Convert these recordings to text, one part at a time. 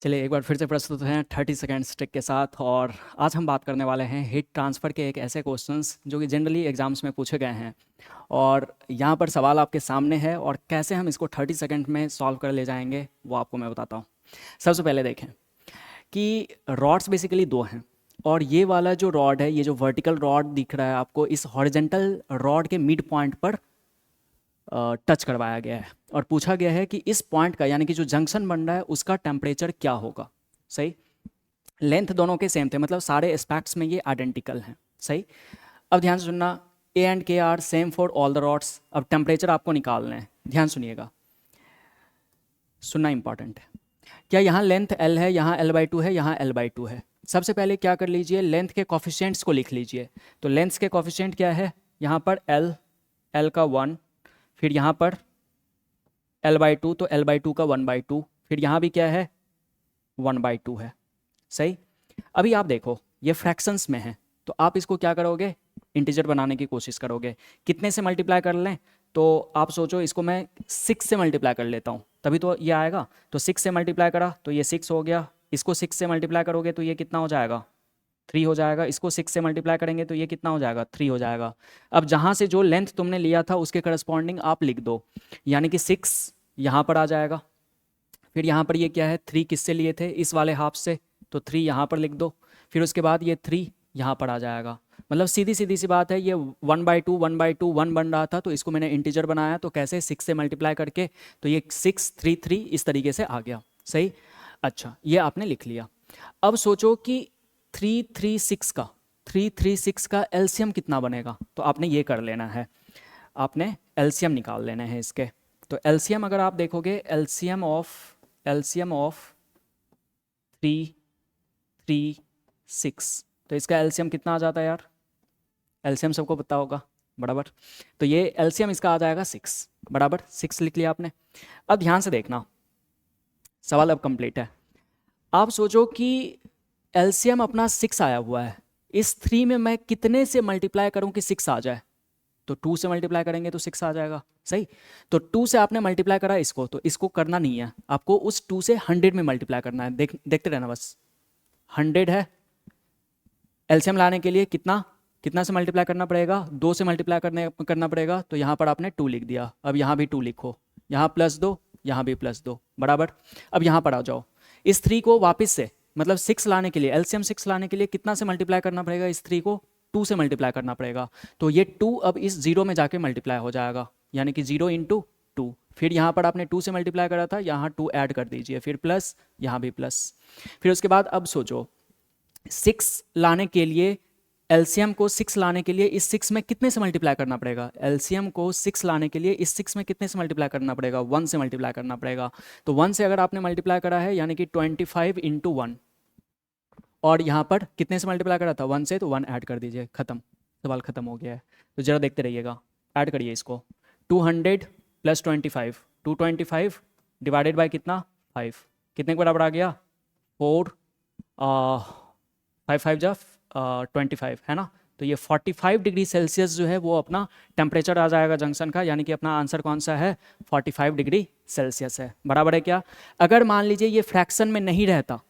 चलिए एक बार फिर से प्रस्तुत हैं 30 सेकेंड्स ट्रिक के साथ। और आज हम बात करने वाले हैं हीट ट्रांसफ़र के एक ऐसे क्वेश्चंस जो कि जनरली एग्जाम्स में पूछे गए हैं। और यहाँ पर सवाल आपके सामने है और कैसे हम इसको 30 सेकेंड में सॉल्व कर ले जाएंगे वो आपको मैं बताता हूँ। सबसे पहले देखें कि रॉड्स बेसिकली दो हैं और ये वाला जो रॉड है, ये जो वर्टिकल रॉड दिख रहा है आपको, इस हॉरिजेंटल रॉड के मिड पॉइंट पर टच करवाया गया है और पूछा गया है कि इस पॉइंट का यानी कि जो जंक्शन बन रहा है उसका टेम्परेचर क्या होगा। सही, लेंथ दोनों के सेम थे, मतलब सारे एस्पेक्ट्स में ये आइडेंटिकल हैं। सही, अब ध्यान से सुनना, A and K are same for all the rods. अब टेम्परेचर आपको निकालना है, ध्यान सुनिएगा, सुनना इंपॉर्टेंट है। क्या यहाँ लेंथ एल है, यहाँ L/2 है, यहाँ L/2 है। सबसे पहले क्या कर लीजिए, लेंथ के कोफिशिएंट्स को लिख लीजिए। तो लेंथ के कोफिशिएंट क्या है, यहाँ पर L का 1, फिर यहाँ पर L/2 तो L/2 का 1/2, फिर यहाँ भी क्या है 1/2 है। सही, अभी आप देखो ये फ्रैक्शंस में है तो आप इसको क्या करोगे, इंटीजर बनाने की कोशिश करोगे। कितने से मल्टीप्लाई कर लें, तो आप सोचो इसको मैं 6 से मल्टीप्लाई कर लेता हूँ तभी तो ये आएगा। तो 6 से मल्टीप्लाई करा तो ये 6 हो गया, इसको 6 से मल्टीप्लाई करोगे तो ये कितना हो जाएगा 3 हो जाएगा, इसको 6 से मल्टीप्लाई करेंगे तो ये कितना हो जाएगा 3 हो जाएगा। अब जहाँ से जो लेंथ तुमने लिया था उसके करस्पॉन्डिंग आप लिख दो, यानी कि 6 यहाँ पर आ जाएगा। फिर यहाँ पर ये क्या है 3 किससे लिए थे, इस वाले हाफ से, तो 3 यहाँ पर लिख दो। फिर उसके बाद ये 3 यहाँ पर आ जाएगा। मतलब सीधी सीधी सी बात है, ये 1/2 1/2 1 बन रहा था तो इसको मैंने इंटीजर बनाया, तो कैसे 6 से मल्टीप्लाई करके, तो ये 6 3 3 इस तरीके से आ गया। सही, अच्छा ये आपने लिख लिया। अब सोचो कि 336 का एलसीएम कितना बनेगा, तो आपने ये कर लेना है, आपने एलसीएम निकाल लेना है इसके। तो एलसीएम अगर आप देखोगे, एलसीएम ऑफ 336, तो इसका एलसीएम कितना आ जाता है यार, एलसीएम सबको पता होगा बराबर। तो ये एलसीएम इसका आ जाएगा 6 बराबर, 6 लिख लिया आपने। अब ध्यान से देखना, सवाल अब कंप्लीट है। आप सोचो कि एलसीएम अपना 6 आया हुआ है, इस 3 में मैं कितने से मल्टीप्लाई करूं कि 6 आ जाए, तो 2 से मल्टीप्लाई करेंगे तो 6 आ जाएगा। सही, तो 2 से आपने मल्टीप्लाई करा इसको, तो इसको करना नहीं है आपको, उस 2 से 100 में मल्टीप्लाई करना है। देखते रहना बस। 100 है, एलसीएम लाने के लिए कितना से मल्टीप्लाई करना पड़ेगा, 2 से मल्टीप्लाई करना पड़ेगा। तो यहाँ पर आपने 2 लिख दिया, अब यहाँ भी 2 लिखो, यहाँ +2 यहाँ भी +2 बराबर। अब यहाँ पर आ जाओ, इस 3 को वापस से, मतलब 6 लाने के लिए, एलसीएम 6 लाने के लिए कितना से मल्टीप्लाई करना पड़ेगा, इस 3 को 2 से मल्टीप्लाई करना पड़ेगा। तो ये 2 अब इस 0 में जाके मल्टीप्लाई हो जाएगा, यानी कि 0 × 2। फिर यहाँ पर आपने 2 से मल्टीप्लाई करा था, यहाँ 2 ऐड कर दीजिए, फिर प्लस, यहाँ भी प्लस। फिर उसके बाद अब सोचो 6 लाने के लिए, एलसीएम को 6 लाने के लिए इस 6 में कितने से मल्टीप्लाई करना पड़ेगा, एलसीएम को 6 लाने के लिए इस 6 में कितने से मल्टीप्लाई करना पड़ेगा, 1 से मल्टीप्लाई करना पड़ेगा। तो 1 से अगर आपने मल्टीप्लाई करा है यानी कि 25 × 1, और यहाँ पर कितने से मल्टीप्लाई करा था 1 से, तो 1 ऐड कर दीजिए, खत्म, सवाल खत्म हो गया है। तो जरा देखते रहिएगा, ऐड करिए इसको, 200 + 25, 225 डिवाइडेड बाय कितना 5, कितने के बराबर आ गया 4, 5 5 जा 25 है ना। तो ये 45 डिग्री सेल्सियस जो है वो अपना टेम्परेचर आ जाएगा जंक्शन का, यानी कि अपना आंसर कौन सा है 45 डिग्री सेल्सियस है बराबर है क्या। अगर मान लीजिए ये फ्रैक्शन में नहीं रहता,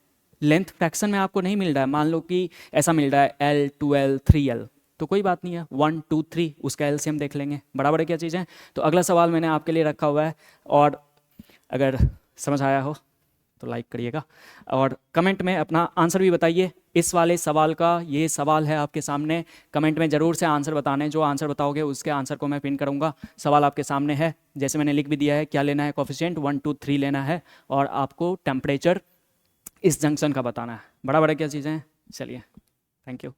लेंथ फ्रैक्शन में आपको नहीं मिल रहा है, मान लो कि ऐसा मिल रहा है L 2L 3L, तो कोई बात नहीं है 1 2 3 उसका एलसीएम देख लेंगे बराबर है क्या चीज़ें। तो अगला सवाल मैंने आपके लिए रखा हुआ है, और अगर समझ आया हो तो लाइक करिएगा और कमेंट में अपना आंसर भी बताइए इस वाले सवाल का। ये सवाल है आपके सामने, कमेंट में ज़रूर से आंसर बताने, जो आंसर बताओगे उसके आंसर को मैं पिन करूँगा। सवाल आपके सामने है, जैसे मैंने लिख भी दिया है, क्या लेना है कोफिशिएंट 1 2 3 लेना है और आपको टेम्परेचर इस जंक्शन का बताना है बराबर है क्या चीज़ें। चलिए, थैंक यू।